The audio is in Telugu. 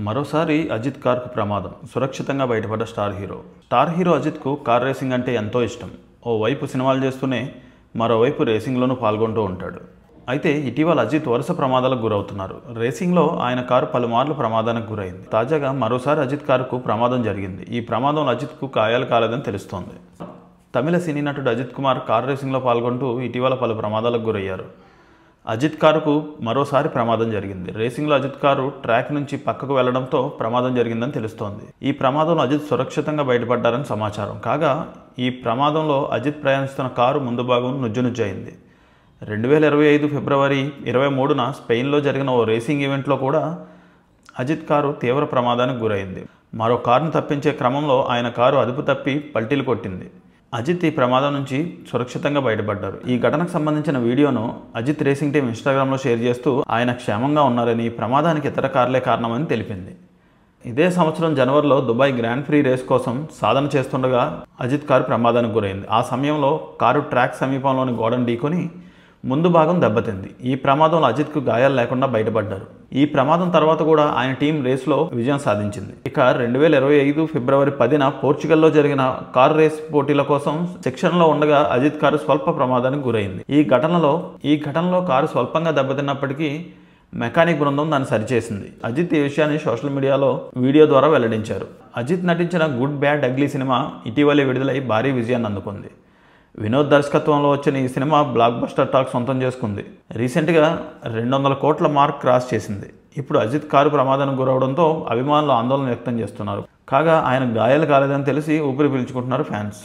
మరోసారి అజిత్ కార్కు ప్రమాదం. సురక్షితంగా బయటపడ్డ స్టార్ హీరో అజిత్కు కార్ రేసింగ్ అంటే ఎంతో ఇష్టం. ఓవైపు సినిమాలు చేస్తూనే మరోవైపు రేసింగ్లోనూ పాల్గొంటూ ఉంటాడు. అయితే ఇటీవల అజిత్ వరుస ప్రమాదాలకు గురవుతున్నారు. రేసింగ్లో ఆయన కారు పలుమార్లు ప్రమాదానికి గురైంది. తాజాగా మరోసారి అజిత్ కారుకు ప్రమాదం జరిగింది. ఈ ప్రమాదంలో అజిత్కు గాయాలు కాలేదని తెలుస్తోంది. తమిళ సినీ నటుడు అజిత్ కుమార్ కార్ రేసింగ్లో పాల్గొంటూ ఇటీవల పలు ప్రమాదాలకు గురయ్యారు. అజిత్ కారుకు మరోసారి ప్రమాదం జరిగింది. రేసింగ్లో అజిత్ కారు ట్రాక్ నుంచి పక్కకు వెళ్లడంతో ప్రమాదం జరిగిందని తెలుస్తోంది. ఈ ప్రమాదంలో అజిత్ సురక్షితంగా బయటపడ్డారని సమాచారం. కాగా ఈ ప్రమాదంలో అజిత్ ప్రయాణిస్తున్న కారు ముందు భాగం నుజ్జునుజ్జయింది. 2025 ఫిబ్రవరి 23న స్పెయిన్లో జరిగిన ఓ రేసింగ్ ఈవెంట్లో కూడా అజిత్ కారు తీవ్ర ప్రమాదానికి గురైంది. మరో కారును తప్పించే క్రమంలో ఆయన కారు అదుపు తప్పి పల్టీలు కొట్టింది. అజిత్ ఈ ప్రమాదం నుంచి సురక్షితంగా బయటపడ్డారు. ఈ ఘటనకు సంబంధించిన వీడియోను అజిత్ రేసింగ్ టీం ఇన్స్టాగ్రామ్లో షేర్ చేస్తూ ఆయన క్షేమంగా ఉన్నారని, ప్రమాదానికి ఇతర కార్లే కారణమని తెలిపింది. ఇదే సంవత్సరం జనవరిలో దుబాయ్ గ్రాండ్ ప్రీ రేస్ కోసం సాధన చేస్తుండగా అజిత్ కారు ప్రమాదానికి గురైంది. ఆ సమయంలో కారు ట్రాక్ సమీపంలోని గోడను ఢీకొని ముందు భాగం దెబ్బతింది. ఈ ప్రమాదంలో అజిత్కు గాయాలు లేకుండా బయటపడ్డారు. ఈ ప్రమాదం తర్వాత కూడా ఆయన టీం రేస్లో విజయం సాధించింది. ఇక 2025 ఫిబ్రవరి 10న పోర్చుగల్లో జరిగిన కారు రేస్ పోటీల కోసం శిక్షణలో ఉండగా అజిత్ కారు స్వల్ప ప్రమాదానికి గురైంది. ఈ ఘటనలో కారు స్వల్పంగా దెబ్బతిన్నప్పటికీ మెకానిక్ బృందం దాన్ని సరిచేసింది. అజిత్ ఈ విషయాన్ని సోషల్ మీడియాలో వీడియో ద్వారా వెల్లడించారు. అజిత్ నటించిన గుడ్ బ్యాడ్ అగ్లీ సినిమా ఇటీవలే విడుదలై భారీ విజయాన్ని అందుకుంది. వినోద్ దర్శకత్వంలో వచ్చిన ఈ సినిమా బ్లాక్ బస్టర్ టాక్ సొంతం చేసుకుంది. రీసెంట్గా 200 కోట్ల మార్క్ క్రాస్ చేసింది. ఇప్పుడు అజిత్ కారు ప్రమాదానికి గురవడంతో అభిమానులు ఆందోళన వ్యక్తం చేస్తున్నారు. కాగా ఆయన గాయాలు కాలేదని తెలిసి ఊపిరి పీల్చుకుంటున్నారు ఫ్యాన్స్.